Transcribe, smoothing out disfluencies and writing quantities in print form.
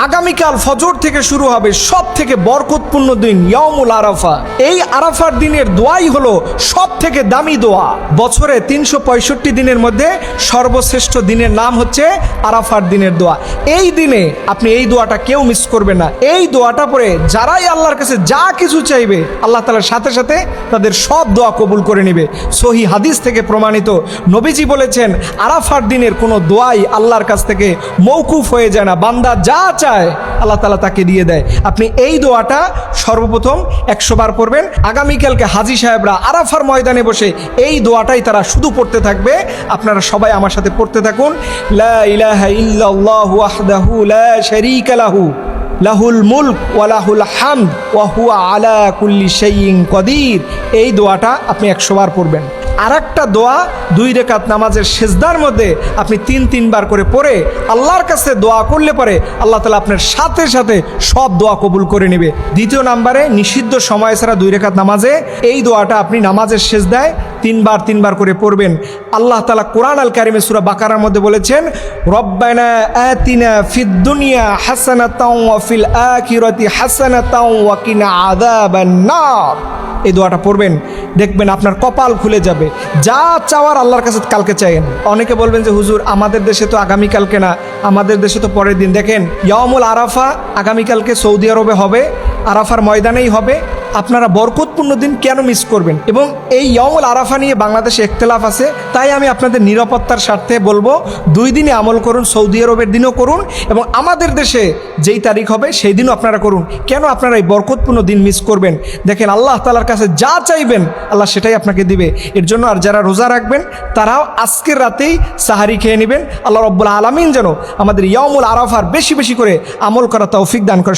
আগামীকাল ফজর থেকে শুরু হবে সব থেকে বরকতপূর্ণ দিন ইয়াউমুল আরাফা। এই আরাফার দিনের দোয়াই হলো সব থেকে দামি দোয়া। বছরে 365 দিনের মধ্যে সর্বশ্রেষ্ঠ দিনের নাম হচ্ছে আরাফার দিনের দোয়া। এই দিনে আপনি এই দোয়াটা কেউ মিস করবে না। এই দোয়াটা পড়ে যারাই আল্লাহর কাছে যা কিছু চাইবে আল্লাহ তাআলার সাথে সাথে তাদের সব দোয়া কবুল করে নেবে। সহি হাদিস থেকে প্রমাণিত, নবীজি বলেছেন আরাফার দিনের কোনো দোয়াই আল্লাহর কাছ থেকে মওকুফ হয়ে যায় না। বান্দা যা চায় আল্লাহ তাআলা তাকে দিয়ে দেয়। আপনি এই দোয়াটা সর্বপ্রথম 100 বার পড়বেন। আগামীকালকে হাজী সাহেবরা আরাফার ময়দানে বসে এই দোয়াটাই তারা শুধু পড়তে থাকবে। আপনারা সবাই আমার সাথে পড়তে থাকুন। লা ইলাহা ইল্লাল্লাহু ওয়াহদাহু লা শারীকা লাহু লাহুল মুলক ওয়া লাহুল হামদ ওয়া হুয়া আলা কুল্লি শাইইন কাদির। এই দোয়াটা আপনি 100 বার পড়বেন। আর একটা দোয়া 2 রাকাত নামাজের সেজদার মধ্যে আপনি 3 বার করে পড়ে আল্লাহর কাছে দোয়া করলে পরে আল্লাহ তাআলা আপনার সাথে সাথে সব দোয়া কবুল করে নেবে। দ্বিতীয় নাম্বারে নিষিদ্ধ সময় ছাড়া 2 রাকাত নামাজে এই দোয়াটা আপনি নামাজের সেজদায় 3 বার করে পড়বেন। আল্লাহ তাআলা কোরআন আল কারিমে সূরা বাকারার মধ্যে বলেছেন, রব্বানা আতিনা ফিদ দুনিয়া হাসানাতাও ওয়া ফিল আখিরাতি হাসানাতাও ওয়া কিনা আযাবান নার। এই দোয়াটা পড়বেন, দেখবেন আপনার কপাল খুলে যাবে। যা চাওয়ার আল্লাহর কাছে কালকে চাইেন। অনেকে বলবেন যে হুজুর আমাদের দেশে তো আগামীকালকে না, আমাদের দেশে তো পরের দিন। দেখেন ইয়াউমুল আরাফা আগামীকালকে সৌদি আরবে হবে, আরাফার ময়দানেই হবে। আপনারা বরকতপূর্ণ দিন কেন মিস করবেন? এবং এই ইয়াউমুল আরাফা নিয়ে বাংলাদেশে ইখতিলাফ আছে, তাই আমি আপনাদের নিরাপত্তার স্বার্থে বলবো 2 দিনে আমল করুন। সৌদি আরবের দিনও করুন এবং আমাদের দেশে যেই তারিখ হবে সেই দিনও আপনারা করুন। কেন আপনারা এই বরকতপূর্ণ দিন মিস করবেন? দেখেন আল্লাহ তাআলার কাছে যা চাইবেন আল্লাহ সেটাই আপনাকে দিবে। এর জন্য আর যারা রোজা রাখবেন তারাও আজকের রাতেই সাহারি খেয়ে নেবেন। আল্লাহ রাব্বুল আলামিন যেন আমাদের ইয়াউমুল আরাফার বেশি বেশি করে আমল করা তৌফিক দান করে।